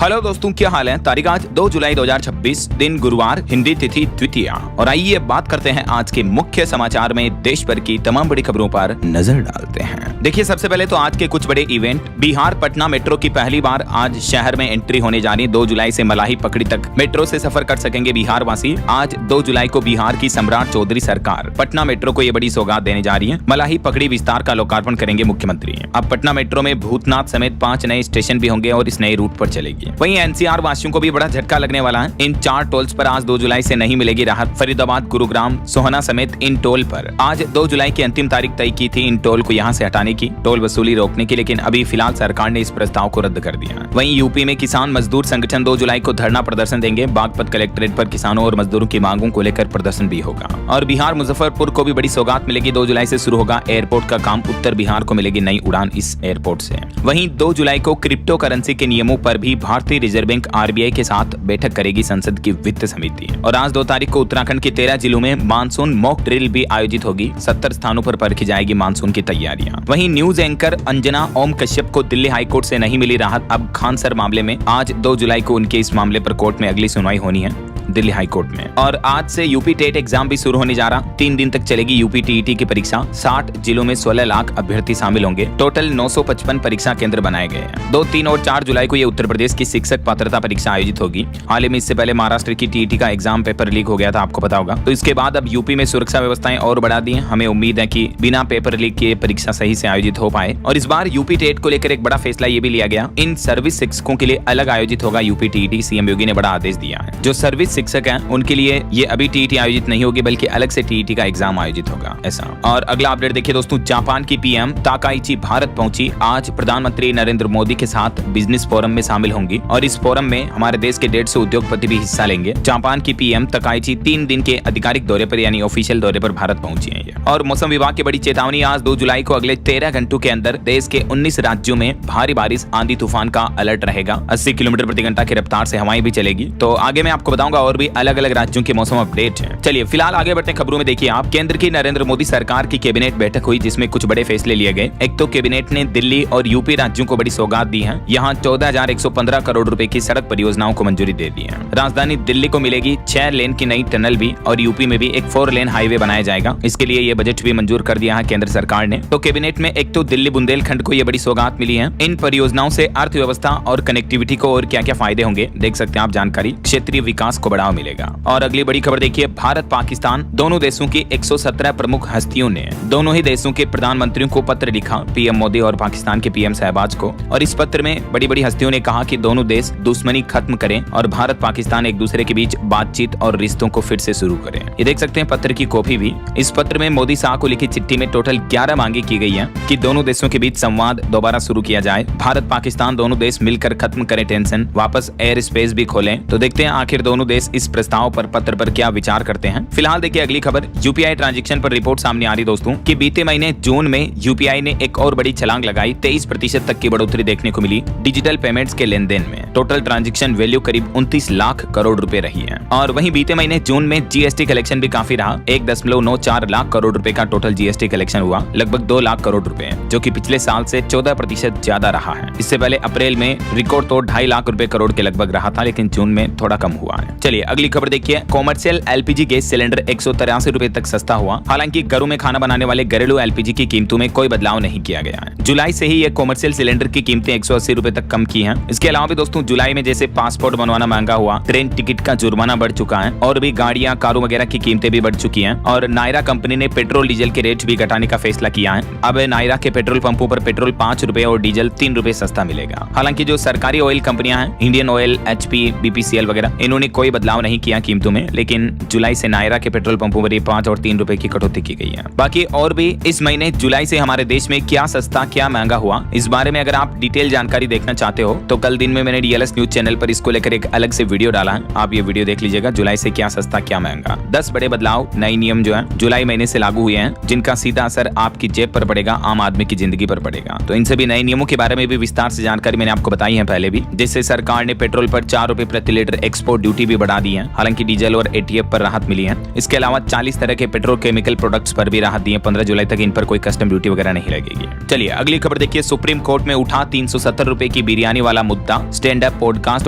Hello दोस्तों, क्या हाल है। तारीख आज 2 जुलाई 2026, दिन गुरुवार, हिंदी तिथि द्वितीया। और आइए बात करते हैं आज के मुख्य समाचार में देश भर की तमाम बड़ी खबरों पर नजर डालते हैं। देखिए, सबसे पहले तो आज के कुछ बड़े इवेंट। बिहार पटना मेट्रो की पहली बार आज शहर में एंट्री होने जा रही। 2 जुलाई से मलाही पकड़ी तक मेट्रो से सफर कर सकेंगे बिहार वासी। आज 2 जुलाई को बिहार की सम्राट चौधरी सरकार पटना मेट्रो को ये बड़ी सौगात देने जा रही है। मलाही पकड़ी विस्तार का लोकार्पण करेंगे मुख्यमंत्री। अब पटना मेट्रो में भूतनाथ समेत 5 नए स्टेशन भी होंगे और इस नए रूट पर चलेगी। वहीं एनसीआर वासियों को भी बड़ा झटका लगने वाला है। इन 4 टोल्स पर आज 2 जुलाई से नहीं मिलेगी राहत। फरीदाबाद, गुरुग्राम, सोहना समेत इन टोल पर आज 2 जुलाई की अंतिम तारीख तय की थी इन टोल को यहां से हटाने की, टोल वसूली रोकने की, लेकिन अभी फिलहाल सरकार ने इस प्रस्ताव को रद्द कर दिया। वहीं यूपी में किसान मजदूर संगठन 2 जुलाई को धरना प्रदर्शन देंगे। बागपत कलेक्ट्रेट पर किसानों और मजदूरों की मांगों को लेकर प्रदर्शन भी होगा। और बिहार मुजफ्फरपुर को भी बड़ी सौगात मिलेगी। 2 जुलाई से शुरू होगा एयरपोर्ट का काम। उत्तर बिहार को मिलेगी नई उड़ान इस एयरपोर्ट से। वहीं 2 जुलाई को क्रिप्टो करेंसी के नियमों पर भी भारतीय रिजर्व बैंक आरबीआई के साथ बैठक करेगी संसद की वित्त समिति। और आज 2 तारीख को उत्तराखंड के 13 जिलों में मानसून मॉक ड्रिल भी आयोजित होगी। 70 स्थानों पर परखी जाएगी मानसून की तैयारियां। वहीं न्यूज एंकर अंजना ओम कश्यप को दिल्ली हाईकोर्ट से नहीं मिली राहत। अब खान सर मामले में आज 2 जुलाई को उनके इस मामले पर कोर्ट में अगली सुनवाई होनी है दिल्ली हाई कोर्ट में। और आज से यूपी टेट एग्जाम भी शुरू होने जा रहा। 3 दिन तक चलेगी यूपी टीईटी की परीक्षा। 60 जिलों में 16 लाख अभ्यर्थी शामिल होंगे। टोटल 955 परीक्षा केंद्र बनाए गए हैं। 2, 3 और 4 जुलाई को ये उत्तर प्रदेश की शिक्षक पात्रता परीक्षा आयोजित होगी। हाल ही में इससे पहले महाराष्ट्र की टीईटी का एग्जाम पेपर लीक हो गया था, आपको पता होगा। तो इसके बाद अब यूपी में सुरक्षा व्यवस्थाएं और बढ़ा दी है। हमें उम्मीद है कि बिना पेपर लीक के परीक्षा सही से आयोजित हो पाए। और इस बार यूपी टेट को लेकर एक बड़ा फैसला ये भी लिया गया। इन सर्विस शिक्षकों के लिए अलग आयोजित होगा यूपी टीईटी। सीएम योगी ने बड़ा आदेश दिया है। जो सर्विस शिक्षक है उनके लिए ये अभी टीईटी आयोजित नहीं होगी, बल्कि अलग से टीईटी का एग्जाम आयोजित होगा ऐसा। और अगला अपडेट देखिए दोस्तों, जापान की पीएम ताकाइची भारत पहुंची। आज प्रधानमंत्री नरेंद्र मोदी के साथ बिजनेस फोरम में शामिल होंगी और इस फोरम में हमारे देश के 150 उद्योगपति भी हिस्सा लेंगे। जापान की पीएम ताकाइची 3 दिन के आधिकारिक दौरे पर यानी ऑफिशियल दौरे पर भारत पहुंची है। और मौसम विभाग की बड़ी चेतावनी। आज 2 जुलाई को अगले 13 घंटों के अंदर देश के 19 राज्यों में भारी बारिश, आंधी तूफान का अलर्ट रहेगा। 80 किलोमीटर प्रति घंटा की रफ्तार से हवाएं भी चलेगी। तो आगे मैं आपको बताऊंगा और भी अलग अलग राज्यों के मौसम अपडेट है। चलिए फिलहाल आगे बढ़ते हैं खबरों में। देखिए आप, केंद्र की नरेंद्र मोदी सरकार की कैबिनेट बैठक हुई जिसमें कुछ बड़े फैसले लिए गए। एक तो कैबिनेट ने दिल्ली और यूपी राज्यों को बड़ी सौगात दी है। यहाँ 14,115 करोड़ रुपए की सड़क परियोजनाओं को मंजूरी दे दी है। राजधानी दिल्ली को मिलेगी 6 लेन की नई टनल भी और यूपी में भी एक 4 लेन हाईवे बनाया जाएगा। इसके लिए ये बजट भी मंजूर कर दिया है केंद्र सरकार ने। तो कैबिनेट में एक तो दिल्ली बुंदेलखंड को ये बड़ी सौगात मिली है। इन परियोजनाओं से अर्थव्यवस्था और कनेक्टिविटी को और क्या क्या फायदे होंगे देख सकते हैं आप जानकारी। क्षेत्रीय विकास को बढ़ावा मिलेगा। और अगली बड़ी खबर देखिए, भारत पाकिस्तान दोनों देशों की 117 प्रमुख हस्तियों ने दोनों ही देशों के प्रधानमंत्रियों को पत्र लिखा, पीएम मोदी और पाकिस्तान के पीएम शहबाज को। और इस पत्र में बड़ी बड़ी हस्तियों ने कहा कि दोनों देश दुश्मनी खत्म करें और भारत पाकिस्तान एक दूसरे के बीच बातचीत और रिश्तों को फिर से शुरू करें। ये देख सकते हैं पत्र की कॉपी भी। इस पत्र में मोदी शाह को लिखी चिट्ठी में टोटल 11 मांगे की गई है कि दोनों देशों के बीच संवाद दोबारा शुरू किया जाए। भारत पाकिस्तान दोनों देश मिलकर खत्म करें टेंशन, वापस एयर स्पेस भी खोलें। तो देखते हैं आखिर दोनों देश इस प्रस्ताव पर, पत्र पर क्या विचार करते हैं। फिलहाल देखिए अगली खबर, यूपीआई ट्रांजैक्शन पर रिपोर्ट सामने आ रही दोस्तों कि बीते महीने जून में यूपीआई ने एक और बड़ी छलांग लगाई। 23% तक की बढ़ोतरी देखने को मिली डिजिटल पेमेंट्स के लेन-देन में। टोटल ट्रांजैक्शन वैल्यू करीब 29 लाख करोड़ रुपए रही है। और वहीं बीते महीने जून में जीएसटी कलेक्शन भी काफी रहा। 1.94 लाख करोड़ रुपए का टोटल जीएसटी कलेक्शन हुआ, लगभग 2 लाख करोड़ रुपए, जो कि पिछले साल से 14% ज्यादा रहा है। इससे पहले अप्रैल में रिकॉर्ड तोड़ 2.5 लाख रुपए करोड़ के लगभग रहा था, लेकिन जून में थोड़ा कम हुआ है। चलिए अगली खबर देखिए, कॉमर्शियल एलपीजी गैस सिलेंडर 183 रुपए तक सस्ता हुआ। हालांकि घरों में खाना बनाने वाले घरेलू एलपीजी की कीमतों में कोई बदलाव नहीं किया गया है। जुलाई से ही ये कॉमर्शियल सिलेंडर की कीमतें 180 रुपए तक कम की हैं। इसके अलावा भी दोस्तों जुलाई में जैसे पासपोर्ट बनवाना महंगा हुआ, ट्रेन टिकट का जुर्माना बढ़ चुका है और भी गाड़ियां, कारों वगैरह की कीमतें भी बढ़ चुकी हैं। और नायरा कंपनी ने पेट्रोल डीजल के रेट भी घटाने का फैसला किया है। अब नायरा के पेट्रोल पंपों पर पेट्रोल 5 रुपए और डीजल 3 रुपए सस्ता मिलेगा। हालांकि जो सरकारी ऑयल कंपनियां हैं, इंडियन ऑयल, एचपी, बीपीसीएल वगैरह, इन्होंने कोई बदलाव नहीं किया कीमतों में, लेकिन जुलाई से नायरा के पेट्रोल पंपों पर 5 और 3 रुपए की कटौती की गई है। बाकी और भी इस महीने जुलाई से हमारे देश में क्या सस्ता क्या महंगा हुआ, इस बारे में अगर आप डिटेल जानकारी देखना चाहते हो तो कल दिन में मैंने डीएलएस न्यूज चैनल पर इसको लेकर एक अलग से वीडियो डाला है। आप ये वीडियो देख लीजिएगा, जुलाई से क्या सस्ता क्या महंगा। 10 बड़े बदलाव, नए नियम जो है जुलाई महीने से लागू हुए हैं, जिनका सीधा असर आपकी जेब पर पड़ेगा, आम आदमी की जिंदगी पर पड़ेगा। तो इन सभी नए नियमों के बारे में भी विस्तार से जानकारी मैंने आपको बताई है पहले भी। जिससे सरकार ने पेट्रोल पर 4 रुपए प्रति लीटर एक्सपोर्ट ड्यूटी भी बढ़ा दी है। हालांकि डीजल और एटीएफ पर राहत मिली है। इसके अलावा 40 तरह के पेट्रोकेमिकल प्रोडक्ट्स पर भी राहत दी है। 15 जुलाई तक इन पर कोई कस्टम ड्यूटी वगैरह नहीं लगेगी। चलिए अगली खबर देखिए, सुप्रीम कोर्ट में उठा 370 रुपए की बिरयानी वाला मुद्दा। स्टैंड अप, पॉडकास्ट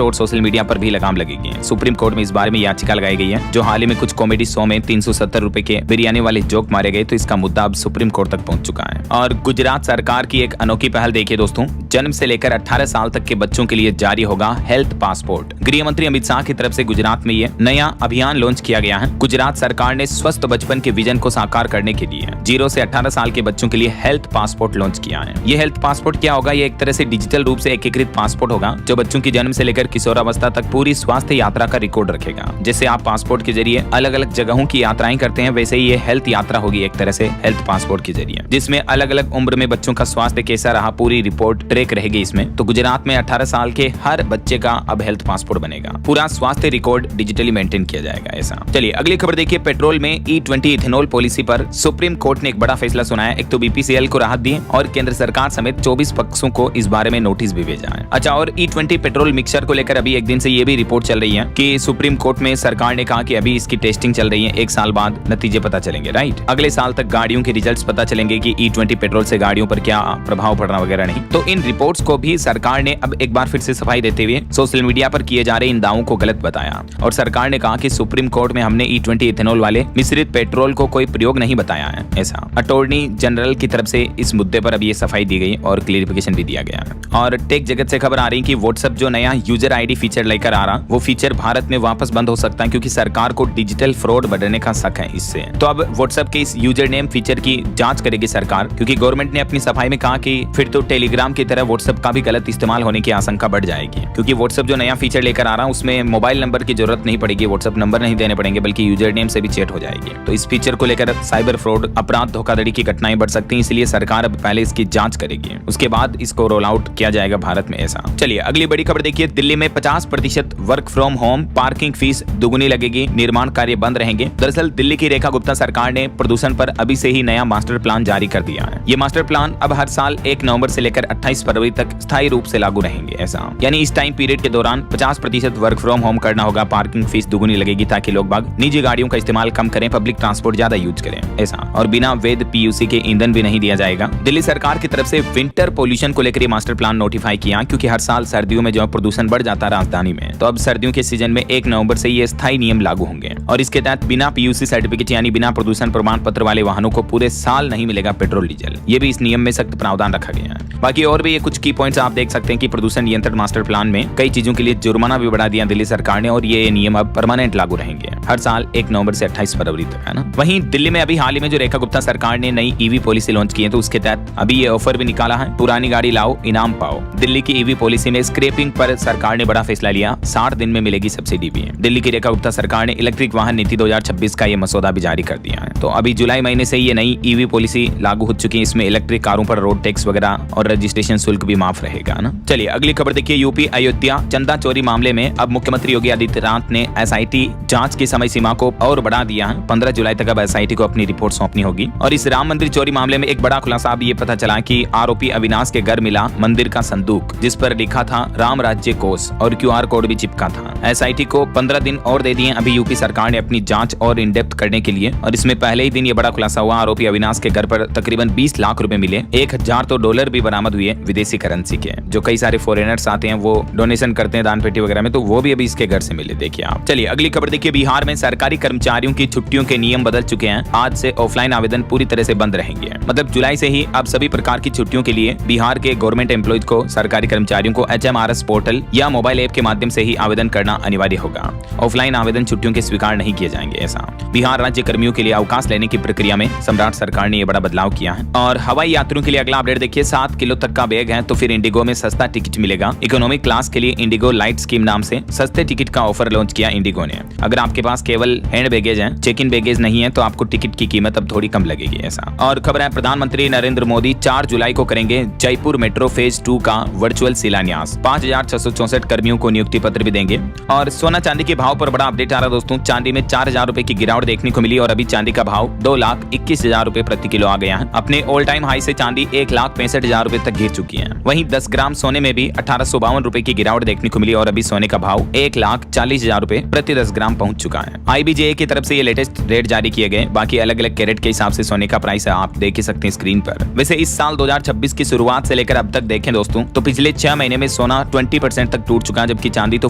और सोशल मीडिया पर भी लगाम लगेगी। सुप्रीम कोर्ट में इस बारे में याचिका लगाई गई है। जो हाल ही में कुछ कॉमेडी शो में 370 रुपए के बिरयानी वाले जोक मारे गए, तो इसका मुद्दा अब सुप्रीम कोर्ट तक पहुंच चुका है। और गुजरात सरकार की एक अनोखी पहल देखिए दोस्तों, जन्म से लेकर 18 साल तक के बच्चों के लिए जारी होगा हेल्थ पासपोर्ट। गृह मंत्री अमित शाह की तरफ से गुजरात में ये नया अभियान लॉन्च किया गया है। गुजरात सरकार ने स्वस्थ बचपन के विजन को साकार करने के लिए 0 से 18 साल के बच्चों के लिए हेल्थ पासपोर्ट लॉन्च किया है। ये हेल्थ पासपोर्ट क्या होगा? ये एक तरह से डिजिटल रूप से एकीकृत पासपोर्ट होगा, जो बच्चों की जन्म से लेकर किशोरावस्था तक पूरी स्वास्थ्य यात्रा का रिकॉर्ड रखेगा। जैसे आप पासपोर्ट के जरिए अलग अलग जगहों की यात्राएं करते हैं, वैसे ही ये हेल्थ यात्रा होगी एक तरह से हेल्थ पासपोर्ट के जरिए, जिसमें अलग अलग उम्र में बच्चों का स्वास्थ्य कैसा रहा पूरी रिपोर्ट ट्रैक रहेगी इसमें। तो गुजरात में 18 साल के हर बच्चे का अब हेल्थ पासपोर्ट बनेगा। पूरा स्वास्थ्य रिकॉर्ड डिजिटली मेंटेन किया जाएगा ऐसा। चलिए अगली खबर देखिए, पेट्रोल में E20 इथेनॉल पॉलिसी पर सुप्रीम कोर्ट ने एक बड़ा फैसला सुनाया। एक तो BPCL को राहत दी और केंद्र सरकार समेत 24 पक्षों को इस बारे में नोटिस भी भेजा है। अच्छा, और E20 पेट्रोल मिक्सचर को लेकर अभी एक दिन से ये भी रिपोर्ट चल रही है कि सुप्रीम कोर्ट में सरकार ने कहा कि अभी इसकी टेस्टिंग चल रही है, 1 साल बाद नतीजे पता चलेंगे। राइट, अगले साल तक गाड़ियों के रिजल्ट्स पता चलेंगे कि E20 पेट्रोल से गाड़ियों पर क्या प्रभाव पड़ना वगैरह नहीं। तो इन रिपोर्ट्स को भी सरकार ने अब एक बार फिर से सफाई देते हुए सोशल मीडिया पर किए जा रहे इन दावों को गलत बताया। और सरकार ने कहा कि सुप्रीम कोर्ट में हमने E20 इथेनॉल वाले मिश्रित पेट्रोल को कोई प्रयोग नहीं बताया है ऐसा। अटॉर्नी जनरल की तरफ से इस मुद्दे पर अब ये सफाई दी गई और क्लियरिफिकेशन भी दिया गया है। और टेक जगत से खबर आ रही कि व्हाट्सएप जो नया यूजर आईडी फीचर लेकर आ रहा, वो फीचर भारत में वापस बंद हो सकता है, क्योंकि सरकार को डिजिटल फ्रॉड बढ़ने का शक है इससे। तो अब व्हाट्सएप के इस यूजर नेम फीचर की जांच करेगी सरकार, क्योंकि गवर्नमेंट ने अपनी सफाई में कहा कि फिर तो टेलीग्राम की तरह व्हाट्सएप का भी गलत इस्तेमाल होने की आशंका बढ़ जाएगी। क्योंकि व्हाट्सएप जो नया फीचर लेकर आ रहा है उसमें मोबाइल नंबर की जरूरत नहीं पड़ेगी, व्हाट्सएप नंबर नहीं देने पड़ेंगे, बल्कि यूजर नेम से भी चैट हो जाएगी। तो इस फीचर को लेकर साइबर फ्रॉड, अपराध, धोखाधड़ी की घटनाएं बढ़ सकती हैं, इसलिए सरकार अब पहले इसकी जांच करेगी, उसके बाद इसको रोल आउट किया जाएगा भारत में ऐसा। चलिए अगली बड़ी खबर देखिए, दिल्ली में 50% work from home, parking fees दुगुनी लगेगी, निर्माण कार्य बंद रहेंगे। दरअसल दिल्ली की रेखा गुप्ता सरकार ने प्रदूषण पर अभी से ही नया मास्टर प्लान जारी कर दिया है। ये मास्टर प्लान अब हर साल 1 नवंबर से लेकर 28 फरवरी तक स्थायी रूप से लागू रहेंगे ऐसा। यानी इस टाइम पीरियड के दौरान 50% वर्क फ्रॉम होम करना होगा, पार्किंग फीस दुगुनी लगेगी, ताकि लोग बाग निजी गाड़ियों का इस्तेमाल कम करें, पब्लिक ट्रांसपोर्ट ज्यादा यूज करें ऐसा। और बिना वैध PUC के ईंधन भी नहीं दिया जाएगा। दिल्ली सरकार की तरफ से विंटर पोल्यूशन को लेकर मास्टर प्लान नोटिफाई किया, क्योंकि हर साल सर्दियों में जो प्रदूषण बढ़ जाता है राजधानी में, तो अब सर्दियों के सीजन में 1 नवंबर से ये स्थायी नियम लागू होंगे। और इसके तहत बिना PUC सर्टिफिकेट यानी बिना प्रदूषण प्रमाण पत्र वाले वाहनों को पूरे साल नहीं मिलेगा पेट्रोल डीजल। ये भी इस नियम में सख्त प्रावधान रखा गया है। बाकी और भी ये कुछ की पॉइंट्स आप देख सकते हैं कि प्रदूषण नियंत्रण मास्टर प्लान में कई चीजों के लिए जुर्माना भी बढ़ा दिया दिल्ली सरकार ने, और ये नियम अब परमानेंट लागू रहेंगे हर साल 1 नवंबर से 28 फरवरी तक है ना। वहीं दिल्ली में अभी हाल ही में जो रेखा गुप्ता सरकार ने नई EV पॉलिसी लॉन्च की है, तो उसके तहत अभी ये ऑफर भी निकाला है, पुरानी गाड़ी लाओ इनाम पाओ। दिल्ली की EV पॉलिसी में स्क्रैपिंग पर सरकार ने बड़ा फैसला लिया, 60 दिन में मिलेगी सब्सिडी भी। दिल्ली की रेखा गुप्ता सरकार ने इलेक्ट्रिक वाहन नीति 2026 का ये मसौदा भी जारी कर दिया है। तो अभी जुलाई महीने से ये नई EV पॉलिसी लागू हो चुकी है। इसमें इलेक्ट्रिक कारों पर रोड टैक्स वगैरह और रजिस्ट्रेशन शुल्क भी माफ रहेगा ना। चलिए अगली खबर देखिए, यूपी अयोध्या चंदा चोरी मामले में अब मुख्यमंत्री योगी आदित्यनाथ ने SIT जांच की समय सीमा को और बढ़ा दिया है। 15 जुलाई तक अब SIT को अपनी रिपोर्ट सौंपनी होगी। और इस राम मंदिर चोरी मामले में एक बड़ा खुलासा अब ये पता चला कि आरोपी अविनाश के घर मिला मंदिर का संदूक, जिस पर लिखा था राम राज्य कोष और QR कोड भी चिपका था। SIT को 15 दिन और दे दिए अभी यूपी सरकार ने अपनी जांच और इन डेप्थ करने के लिए। और इसमें पहले ही दिन ये बड़ा खुलासा हुआ, आरोपी अविनाश के घर पर तकरीबन 20 लाख रुपए मिले, 1000 तो डॉलर भी बरामद हुए विदेशी करेंसी के, जो कई सारे फॉरेनर्स आते हैं वो डोनेशन करते हैं दान पेटी वगैरह में, तो वो भी अभी इसके घर से मिले। देखिए आप। चलिए अगली खबर देखिए, बिहार में सरकारी कर्मचारियों की छुट्टियों के नियम बदल चुके हैं। आज से ऑफलाइन आवेदन पूरी तरह से बंद रहेंगे। मतलब जुलाई से ही अब सभी प्रकार की छुट्टियों के लिए बिहार के गवर्नमेंट एम्प्लॉयज को, सरकारी कर्मचारियों को HMRS पोर्टल या मोबाइल ऐप के माध्यम से ही आवेदन करना अनिवार्य होगा। ऑफलाइन आवेदन छुट्टियों के स्वीकार नहीं किए जाएंगे ऐसा। बिहार राज्य कर्मियों के लिए अवकाश लेने की प्रक्रिया में सम्राट सरकार ने यह बड़ा बदलाव किया है। और हवाई यात्रियों के लिए अगला अपडेट देखिए, 7 किलो तक का बैग है तो फिर इंडिगो में सस्ता टिकट मिलेगा। इकोनॉमिक क्लास के लिए इंडिगो लाइट स्कीम नाम से सस्ते टिकट का ऑफर लॉन्च किया इंडिगो ने। अगर आपके पास पास केवल हैंड बैगेज है, चेक इन बैगेज नहीं है, तो आपको टिकट की कीमत अब थोड़ी कम लगेगी ऐसा। और खबर है प्रधानमंत्री नरेंद्र मोदी 4 जुलाई को करेंगे जयपुर मेट्रो फेज 2 का वर्चुअल शिलान्यास। 5664 कर्मियों को नियुक्ति पत्र भी देंगे। और सोना चांदी के भाव पर बड़ा अपडेट आ रहा है दोस्तों। चांदी में 4000 रुपए की गिरावट देखने को मिली और अभी चांदी का भाव 2,21,000 रुपए प्रति किलो आ गया है। अपने ऑल टाइम हाई से चांदी 1,65,000 रुपए तक गिर चुकी है। वहीं 10 ग्राम सोने में भी 1852 रुपए की गिरावट देखने को मिली और अभी सोने का भाव 1,40,000 रुपए प्रति 10 ग्राम पहुंच चुका है। IBJ की तरफ से ये लेटेस्ट रेट जारी किए गए। बाकी अलग अलग कैरेट के हिसाब से सोने का प्राइस है, आप देख ही सकते हैं स्क्रीन पर। वैसे इस साल 2026 की शुरुआत से लेकर अब तक देखें दोस्तों तो पिछले 6 महीने में सोना 20% तक टूट चुका है, जबकि चांदी तो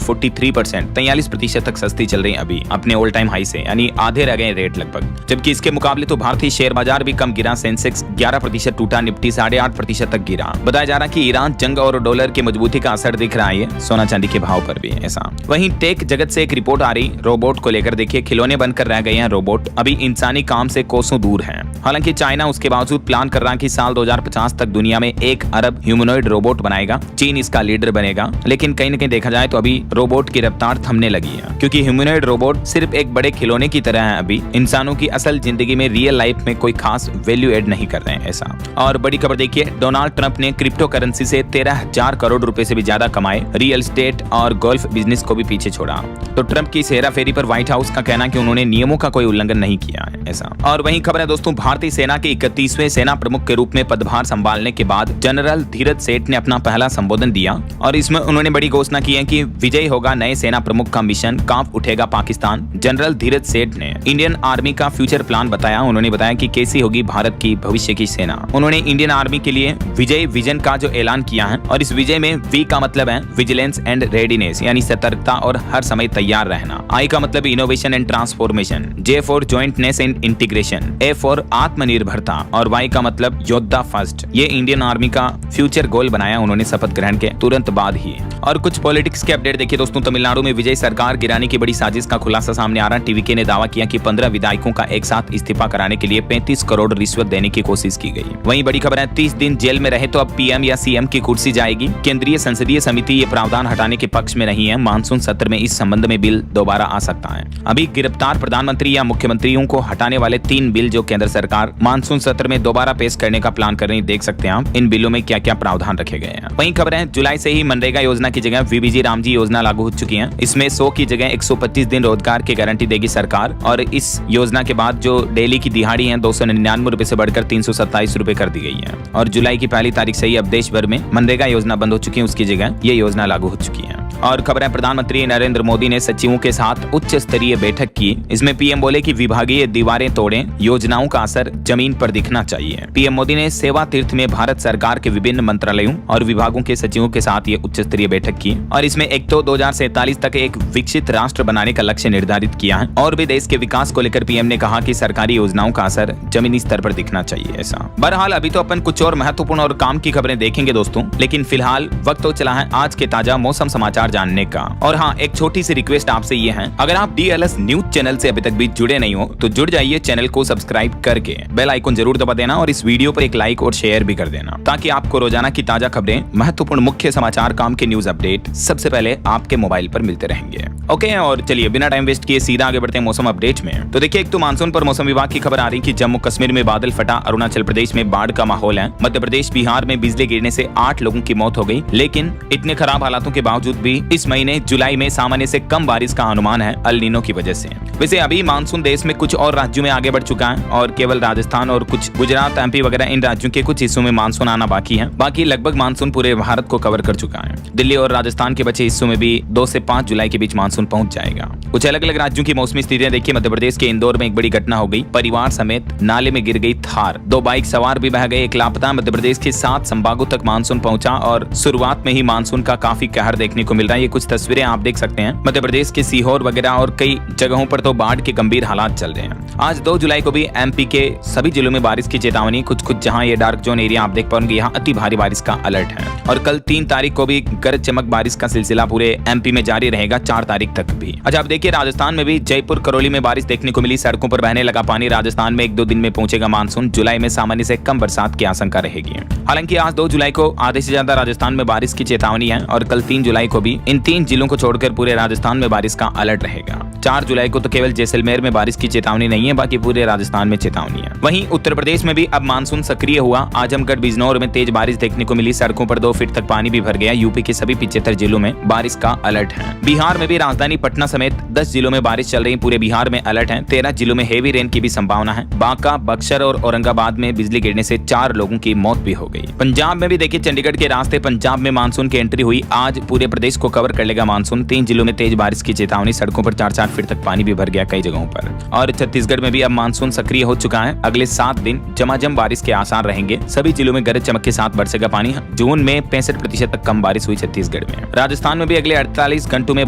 43% 43% तक सस्ती चल रही है अभी अपने ऑल टाइम हाई से, यानी आधे रह गए रेट लगभग। जबकि इसके मुकाबले तो भारतीय शेयर बाजार भी कम गिरा। सेंसेक्स 11% टूटा, निफ्टी 8.5% तक गिरा। बताया जा रहा है कि ईरान जंग और डॉलर की मजबूती का असर दिख रहा है सोना चांदी के भाव पर भी ऐसा। वहीं टेक जगत से एक रिपोर्ट आ रही रोबोट को लेकर। देखिए खिलौने बनकर रह गए हैं रोबोट, अभी इंसानी काम से कोसों दूर है। हालांकि चाइना उसके बावजूद प्लान कर रहा है कि साल 2050 तक दुनिया में 1 अरब ह्यूमनॉइड रोबोट बनाएगा। चीन इसका लीडर बनेगा। लेकिन कहीं न कहीं देखा जाए तो अभी रोबोट की रफ्तार थमने लगी है, क्योंकि ह्यूमनॉइड रोबोट सिर्फ एक बड़े खिलौने की तरह है। अभी इंसानों की असल जिंदगी में रियल लाइफ में कोई खास वैल्यू एड नहीं कर रहे हैं ऐसा। और बड़ी खबर देखिए, डोनाल्ड ट्रंप ने क्रिप्टो करेंसी से 13,000 करोड़ रुपए से भी ज्यादा कमाए। रियल एस्टेट और गोल्फ बिजनेस को भी पीछे छोड़ा। तो ट्रंप की हेरा फेरी पर व्हाइट हाउस का कहना कि उन्होंने नियमों का कोई उल्लंघन नहीं किया है ऐसा। और वहीं खबर है दोस्तों, भारतीय सेना के 31वें सेना प्रमुख के रूप में पदभार संभालने के बाद जनरल धीरज सेठ ने अपना पहला संबोधन दिया और इसमें उन्होंने बड़ी घोषणा की है कि विजय होगा नए सेना प्रमुख का मिशन, कांप उठेगा पाकिस्तान। जनरल धीरज सेठ ने इंडियन आर्मी का फ्यूचर प्लान बताया। उन्होंने बताया कि कैसी होगी भारत की भविष्य की सेना। उन्होंने इंडियन आर्मी के लिए विजय विजन का जो ऐलान किया है, और इस विजय में वी का मतलब है विजिलेंस एंड रेडीनेस, यानी सतर्कता और हर समय तैयार रहना। आई का मतलब innovation and transformation, J for jointness and integration, A for आत्मनिर्भरता और वाई का मतलब योद्धा फर्स्ट। ये इंडियन आर्मी का फ्यूचर गोल बनाया उन्होंने शपथ ग्रहण के तुरंत बाद ही। और कुछ पॉलिटिक्स के अपडेट देखिए दोस्तों, तमिलनाडु में विजय सरकार गिराने की बड़ी साजिश का खुलासा सामने आ रहा है। टीवीके ने दावा किया कि 15 विधायकों का एक साथ इस्तीफा कराने के लिए 35 करोड़ रिश्वत देने की कोशिश की गई। वहीं बड़ी खबर है, 30 दिन जेल में रहे तो अब पीएम या सीएम की कुर्सी जाएगी। केंद्रीय संसदीय समिति ये प्रावधान हटाने के पक्ष में नहीं है। मानसून सत्र में इस संबंध में बिल दोबारा आ सकता है। अभी गिरफ्तार प्रधानमंत्री या मुख्यमंत्रियों को हटाने वाले 3 बिल जो केंद्र सरकार मानसून सत्र में दोबारा पेश करने का प्लान कर रही है। देख सकते हैं आप इन बिलों में क्या क्या प्रावधान रखे गए हैं। वहीं खबर है, जुलाई से ही मनरेगा योजना की जगह वीबीजी रामजी योजना लागू हो चुकी है। इसमें 100 की जगह 125 दिन रोजगार की गारंटी देगी सरकार। और इस योजना के बाद जो डेली की दिहाड़ी है 299 रुपए से बढ़कर 327 रुपए कर दी गई है। और जुलाई की पहली तारीख से ही अब देश भर में मनरेगा योजना बंद हो चुकी है, उसकी जगह ये योजना लागू हो चुकी है। और खबर है, प्रधानमंत्री नरेंद्र मोदी ने सचिवों के साथ उच्च स्तरीय बैठक की। इसमें पीएम बोले कि विभागीय दीवारें तोड़ें, योजनाओं का असर जमीन पर दिखना चाहिए। पीएम मोदी ने सेवा तीर्थ में भारत सरकार के विभिन्न मंत्रालयों और विभागों के सचिवों के साथ ये उच्च स्तरीय बैठक की। और इसमें एक तो 2047 तक एक विकसित राष्ट्र बनाने का लक्ष्य निर्धारित किया है। और भी देश के विकास को लेकर पीएम ने कहा कि सरकारी योजनाओं का असर जमीनी स्तर पर दिखना चाहिए ऐसा। बहरहाल अभी तो अपन कुछ और महत्वपूर्ण और काम की खबरें देखेंगे दोस्तों, लेकिन फिलहाल वक्त तो चला है आज के ताजा मौसम समाचार जानने का। और हाँ, एक छोटी सी रिक्वेस्ट आपसे ये है, अगर आप DLS न्यूज चैनल से अभी तक भी जुड़े नहीं हो तो जुड़ जाइए, चैनल को सब्सक्राइब करके बेल आइकन जरूर दबा देना और इस वीडियो पर एक लाइक और शेयर भी कर देना, ताकि आपको रोजाना की ताजा खबरें, महत्वपूर्ण मुख्य समाचार, काम के न्यूज अपडेट सबसे पहले आपके मोबाइल पर मिलते रहेंगे। ओके, और चलिए बिना टाइम वेस्ट किए सीधा आगे बढ़ते हैं मौसम अपडेट में। तो देखिए, एक तो मानसून पर मौसम विभाग की खबर आ रही कि जम्मू कश्मीर में बादल फटा, अरुणाचल प्रदेश में बाढ़ का माहौल है, मध्य प्रदेश बिहार में बिजली गिरने से 8 लोगों की मौत हो गई। लेकिन इतने खराब हालातों के बावजूद भी इस महीने जुलाई में सामान्य से कम बारिश का अनुमान है अल नीनो की वजह से। वैसे अभी मानसून देश में कुछ और राज्यों में आगे बढ़ चुका है और केवल राजस्थान और कुछ गुजरात, MP वगैरह इन राज्यों के कुछ हिस्सों में मानसून आना बाकी है। बाकी लगभग मानसून पूरे भारत को कवर कर चुका है। दिल्ली और राजस्थान के बचे हिस्सों में भी 2 से 5 जुलाई के बीच मानसून पहुंच जाएगा। कुछ अलग अलग राज्यों की मौसमी स्थितियां देखिए। मध्य प्रदेश के इंदौर में एक बड़ी घटना हो गई, परिवार समेत नाले में गिर गई थार, 2 बाइक सवार भी बह गए, एक लापता। मध्य प्रदेश के 7 संभागों तक मानसून पहुंचा और शुरुआत में ही मानसून का काफी कहर देखने को मिल रहा है। ये कुछ तस्वीरें आप देख सकते हैं। मध्य प्रदेश के सीहोर वगैरह और कई जगहों पर तो बाढ़ के गंभीर हालात चल रहे हैं। आज 2 जुलाई को भी MP के सभी जिलों में बारिश की चेतावनी। कुछ जहां ये डार्क जोन एरिया आप देख पाएंगे, यहाँ अति भारी बारिश का अलर्ट है। और कल 3 तारीख को भी गरज चमक बारिश का सिलसिला पूरे MP में जारी रहेगा 4 तारीख तक भी। अच्छा, आप देखिए राजस्थान में भी जयपुर करौली में बारिश देखने को मिली, सड़कों पर बहने लगा पानी। राजस्थान में 1-2 दिन में पहुंचेगा मानसून। जुलाई में सामान्य से कम बरसात की आशंका रहेगी। हालांकि आज 2 जुलाई को आधे से ज्यादा राजस्थान में बारिश की चेतावनी है और कल 3 जुलाई को भी इन 3 जिलों को छोड़कर पूरे राजस्थान में बारिश का अलर्ट रहेगा। 4 जुलाई को तो केवल जैसलमेर में बारिश की चेतावनी नहीं है, बाकी पूरे राजस्थान में चेतावनी है। वहीं उत्तर प्रदेश में भी अब मानसून सक्रिय हुआ। आजमगढ़ बिजनौर में तेज बारिश देखने को मिली। सड़कों पर 2 फीट तक पानी भी भर गया। यूपी के सभी 75 जिलों में बारिश का अलर्ट है। बिहार में भी राजधानी पटना समेत 10 जिलों में बारिश चल रही। पूरे बिहार में अलर्ट है। 13 जिलों में हेवी रेन की भी संभावना है। बांका, बक्सर और औरंगाबाद में बिजली गिरने से 4 लोगों की मौत भी हो गई। पंजाब में भी देखिए, चंडीगढ़ के रास्ते पंजाब में मानसून की एंट्री हुई। आज पूरे प्रदेश को कवर कर लेगा मानसून। 3 जिलों में तेज बारिश की चेतावनी। सड़कों पर 4-4 फीट तक पानी भी भर गया कई जगहों पर। और छत्तीसगढ़ में भी अब मानसून सक्रिय हो चुका है। अगले 7 दिन झमाझम बारिश के आसार रहेंगे। सभी जिलों में गरज चमक के साथ बरसेगा पानी। जून में 65% तक कम बारिश हुई छत्तीसगढ़ में। राजस्थान में भी अगले 48 घंटों में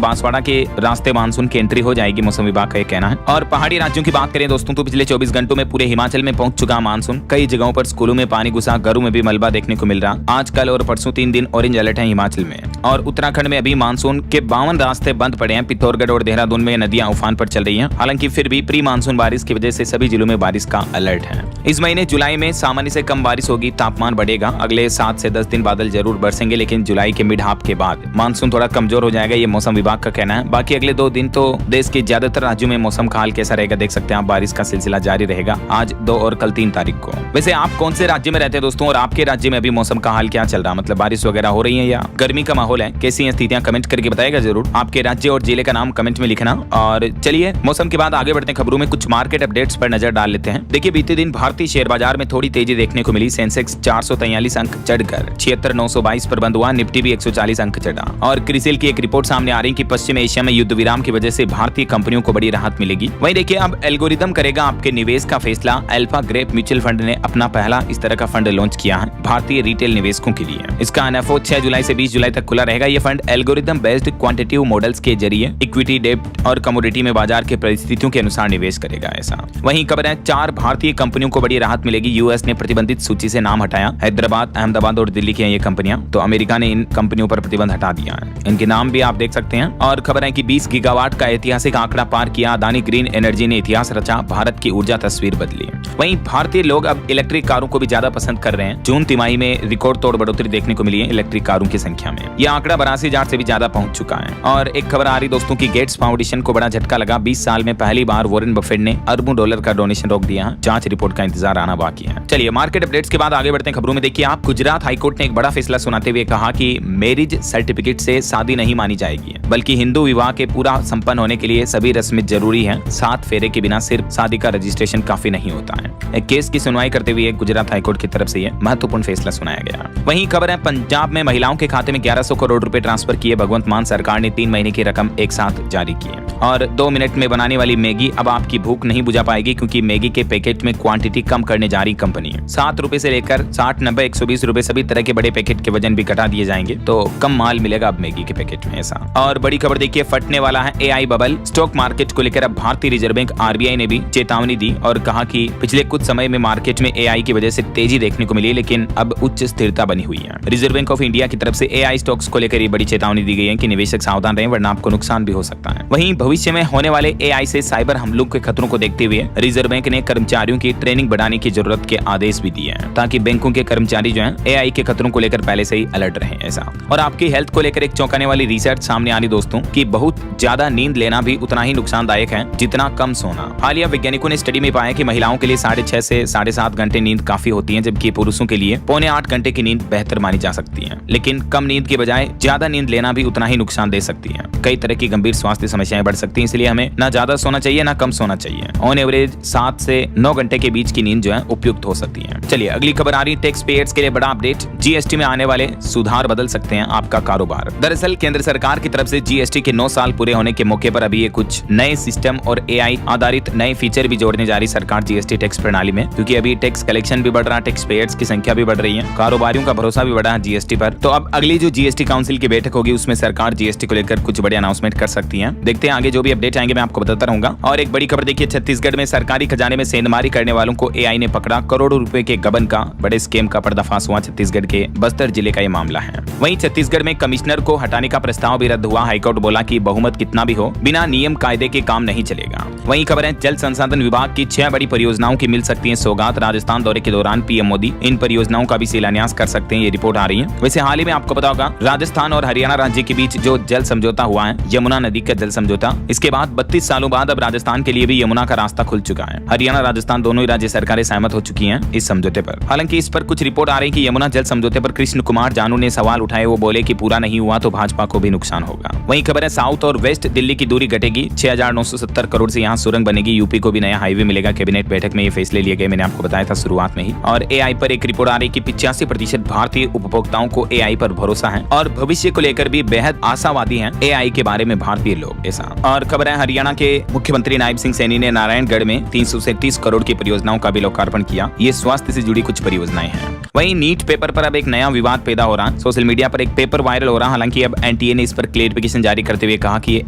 बांसवाड़ा के रास्ते मानसून की एंट्री हो जाएगी, मौसम विभाग का यह कहना है। और पहाड़ी राज्यों की बात करें दोस्तों, तो पिछले 24 घंटों में पूरे हिमाचल में पहुंच चुका मानसून। कई जगहों पर स्कूलों में पानी घुसा, घरों में भी मलबा देखने को मिल रहा। आज, कल और परसों 3 दिन ऑरेंज अलर्ट है हिमाचल में। और उत्तराखंड में अभी मानसून के 52 रास्ते बंद पड़े हैं। पिथौरगढ़ और देहरादून में नदियां उफान पर चल रही हैं। हालांकि फिर भी प्री मानसून बारिश की वजह से सभी जिलों में बारिश का अलर्ट है। इस महीने जुलाई में सामान्य से कम बारिश होगी, तापमान बढ़ेगा। अगले 7 से 10 दिन बादल जरूर बरसेंगे, लेकिन जुलाई के मिड हाफ के बाद मानसून थोड़ा कमजोर हो जाएगा, ये मौसम विभाग का कहना है। बाकी अगले 2 दिन तो देश के ज्यादातर राज्यों में मौसम का हाल कैसा रहेगा देख सकते हैं आप। बारिश का सिलसिला जारी रहेगा आज 2 और कल 3 तारीख को। वैसे आप कौन से राज्य में रहते हैं दोस्तों, और आपके राज्य में अभी मौसम का हाल क्या चल रहा है? मतलब बारिश वगैरह हो रही है या गर्मी का माहौल है? कैसी हैं स्थितियां, कमेंट करके बताएगा जरूर। आपके राज्य और जिले का नाम कमेंट में लिखना। और चलिए मौसम के बाद आगे बढ़ते हैं खबरों में। कुछ मार्केट अपडेट्स पर नजर डाल लेते हैं। देखिए, बीते दिन भारतीय शेयर बाजार में थोड़ी तेजी देखने को मिली। सेंसेक्स 443 अंक चढ़कर 76,922 पर बंद हुआ। निफ्टी भी 140 अंक चढ़ा। और क्रिसिल की एक रिपोर्ट सामने आ रही कि पश्चिम एशिया में युद्ध विराम की वजह से भारतीय कंपनियों को बड़ी राहत मिलेगी। वहीं देखिए, अब एल्गोरिदम करेगा आपके निवेश का फैसला। अल्फा ग्रेप म्यूचुअल फंड ने अपना पहला इस तरह का फंड लॉन्च किया है भारतीय रिटेल निवेशकों के लिए। इसका एनएफओ 6 जुलाई से 20 जुलाई तक खुला रहेगा। यह fund algorithm based quantitative models के जरिए इक्विटी, डेब्ट और कमोडिटी में बाजार के परिस्थितियों के अनुसार निवेश करेगा। ऐसा वहीं खबर है, 4 भारतीय कंपनियों को बड़ी राहत मिलेगी। यूएस ने प्रतिबंधित सूची से नाम हटाया। हैदराबाद, अहमदाबाद और दिल्ली की हैं ये कंपनियां। तो अमेरिका ने इन कंपनियों पर प्रतिबंध हटा दिया है। इनके नाम भी आप देख सकते हैं। और खबर है कि 20 गीगावाट का ऐतिहासिक आंकड़ा पार किया। अदानी ग्रीन एनर्जी ने इतिहास रचा। भारत की ऊर्जा तस्वीर बदली। वहीं भारतीय लोग अब इलेक्ट्रिक कारों को भी ज्यादा पसंद कर रहे हैं। जून तिमाही में रिकॉर्ड तोड़ बढ़ोतरी देखने को मिली है इलेक्ट्रिक कारों की संख्या में। यह आंकड़ा 82,000 से भी ज्यादा पहुंच चुका है। और एक खबर आ रही दोस्तों की गेट्स फाउंडेशन को बड़ा झटका लगा। 20 साल में पहली बार वॉरेन बफेट ने अरबों डॉलर का डोनेशन रोक दिया है। जांच रिपोर्ट का इंतजार आना बाकी है। चलिए मार्केट अपडेट्स के बाद आगे बढ़ते हैं खबरों में। देखिए, आप गुजरात हाईकोर्ट ने एक बड़ा फैसला सुनाते हुए कहा कि मैरिज सर्टिफिकेट से शादी नहीं मानी जाएगी, बल्कि हिंदू विवाह के पूरा संपन्न होने के लिए सभी रस्में जरूरी हैं। 7 फेरे के बिना सिर्फ शादी का रजिस्ट्रेशन काफी नहीं होता है। एक केस की सुनवाई करते हुए गुजरात हाईकोर्ट की तरफ से यह महत्वपूर्ण फैसला सुनाया गया। वहीं खबर है, पंजाब में महिलाओं के खाते में 1100 करोड़ रुपए ट्रांसफर किए भगवंत मान सरकार ने 3 महीने की रकम एक साथ जारी की है। और 2 मिनट में बनाने वाली मैगी अब आपकी भूख नहीं बुझा पाएगी, क्योंकि मैगी के पैकेट में क्वांटिटी कम करने जा रही कंपनी है। 7 रुपए से लेकर 60, 90, 120 रुपए सभी तरह के बड़े पैकेट के वजन भी घटा दिए जाएंगे, तो कम माल मिलेगा अब मैगी के पैकेट में। ऐसा और बड़ी खबर देखिए, फटने वाला है एआई बबल। स्टॉक मार्केट को लेकर अब भारतीय रिजर्व बैंक आरबीआई ने भी चेतावनी दी और कहा कि पिछले कुछ समय में मार्केट में एआई की वजह से तेजी देखने को मिली है, लेकिन अब उच्च स्थिरता बनी हुई है। रिजर्व बैंक ऑफ इंडिया की तरफ से एआई स्टॉक्स को लेकर बड़ी चेतावनी दी गई है कि निवेशक सावधान रहें, वरना आपको नुकसान भी हो सकता है। वहीं भविष्य में होने वाले एआई से साइबर हमलों के खतरों को देखते हुए रिजर्व बैंक ने कर्मचारियों की ट्रेनिंग बढ़ाने की जरूरत के आदेश भी दिए हैं, ताकि बैंकों के कर्मचारी जो हैं एआई के खतरों को लेकर पहले से ही अलर्ट रहें। ऐसा और आपकी हेल्थ को लेकर एक चौंकाने वाली रिसर्च सामने आ रही दोस्तों कि बहुत ज्यादा नींद लेना भी उतना ही नुकसानदायक है जितना कम सोना। हालिया वैज्ञानिकों ने स्टडी में पाया कि महिलाओं के लिए 6.5 से 7.5 घंटे नींद काफी होती है, जबकि पुरुषों के लिए 7.25 घंटे की नींद बेहतर मानी जा सकती है। लेकिन कम नींद के बजाय ज्यादा नींद लेना भी उतना ही नुकसान दे सकती है। कई तरह की गंभीर स्वास्थ्य समस्याएं बढ़ सकती हैं, इसलिए हमें ना ज्यादा सोना चाहिए ना कम सोना चाहिए। ऑन एवरेज 7 से 9 घंटे के बीच की नींद जो है उपयुक्त हो सकती है। चलिए अगली खबर आ रही है टैक्स पेयर्स के लिए बड़ा अपडेट। जीएसटी में आने वाले सुधार बदल सकते हैं आपका कारोबार। दरअसल केंद्र सरकार की तरफ से जीएसटी के 9 साल पूरे होने के मौके पर अभी ये कुछ नए सिस्टम और एआई आधारित नए फीचर भी जोड़ने जा रही सरकार जीएसटी टैक्स प्रणाली में, क्योंकि अभी टैक्स कलेक्शन भी बढ़ रहा है, टैक्स पेयर्स की संख्या भी बढ़ रही है, कारोबारियों का भरोसा भी बढ़ा है जीएसटी पर। तो अब अगली जो जीएसटी काउंसिल की बैठक होगी उसमें सरकार जीएसटी को लेकर कुछ बड़े अनाउंसमेंट कर सकती है। देखते हैं आगे जो भी अपडेट आएंगे मैं आपको बताता रहूंगा। और एक बड़ी खबर देखिए, छत्तीसगढ़ में सरकारी खजाने में सेंधमारी करने वालों को एआई ने पकड़ा। करोड़ों रुपए के गबन का बड़े स्कैम का पर्दाफाश हुआ। छत्तीसगढ़ के बस्तर जिले का ये मामला है। वहीं छत्तीसगढ़ में कमिश्नर को हटाने का प्रस्ताव भी रद्द हुआ। हाईकोर्ट बोला कि बहुमत कितना भी हो, बिना नियम कायदे के काम नहीं चलेगा। होगा। वहीं खबर है जल संसाधन विभाग की 6 बड़ी परियोजनाओं की मिल सकती है सौगात। राजस्थान दौरे के दौरान पीएम मोदी इन परियोजनाओं का भी शिलान्यास कर सकते हैं, ये रिपोर्ट आ रही है। वैसे हाल ही में आपको पता होगा राजस्थान और हरियाणा राज्य के बीच जो जल समझौता हुआ है, यमुना नदी का जल समझौता, इसके बाद 32 सालों बाद अब राजस्थान के लिए भी यमुना का रास्ता खुल चुका है। हरियाणा राजस्थान दोनों ही राज्य सरकारें सहमत हो चुकी हैं इस समझौते पर। हालांकि इस पर कुछ रिपोर्ट आ रही है कि यमुना जल समझौते पर कृष्ण कुमार जानू ने सवाल उठाए। वो बोले कि पूरा नहीं हुआ तो भाजपा को भी नुकसान होगा। वहीं खबर है साउथ और वेस्ट दिल्ली की दूरी घटेगी, 6,970 करोड़ से यहाँ सुरंग बनेगी। यूपी को भी नया हाईवे मिलेगा। कैबिनेट बैठक में ये फैसले लिए गए, मैंने आपको बताया था शुरुआत में ही। और एआई पर एक रिपोर्ट आ रही है कि 85% भारतीय उपभोक्ताओं को एआई पर भरोसा है और भविष्य को लेकर भी बेहद आशावादी हैं एआई के बारे में भारतीय लोग, ऐसा। और खबर है हरियाणा के मुख्यमंत्री नायब सिंह सैनी ने नारायणगढ़ में 337 करोड़ की परियोजनाओं का भी लोकार्पण किया। ये स्वास्थ्य से जुड़ी कुछ परियोजनाएं हैं। वहीं नीट पेपर पर अब एक नया विवाद पैदा हो रहा है। सोशल मीडिया पर एक पेपर वायरल हो रहा है। हालांकि अब एनटीए ने इस पर क्लेरिफिकेशन जारी करते हुए कहा कि ये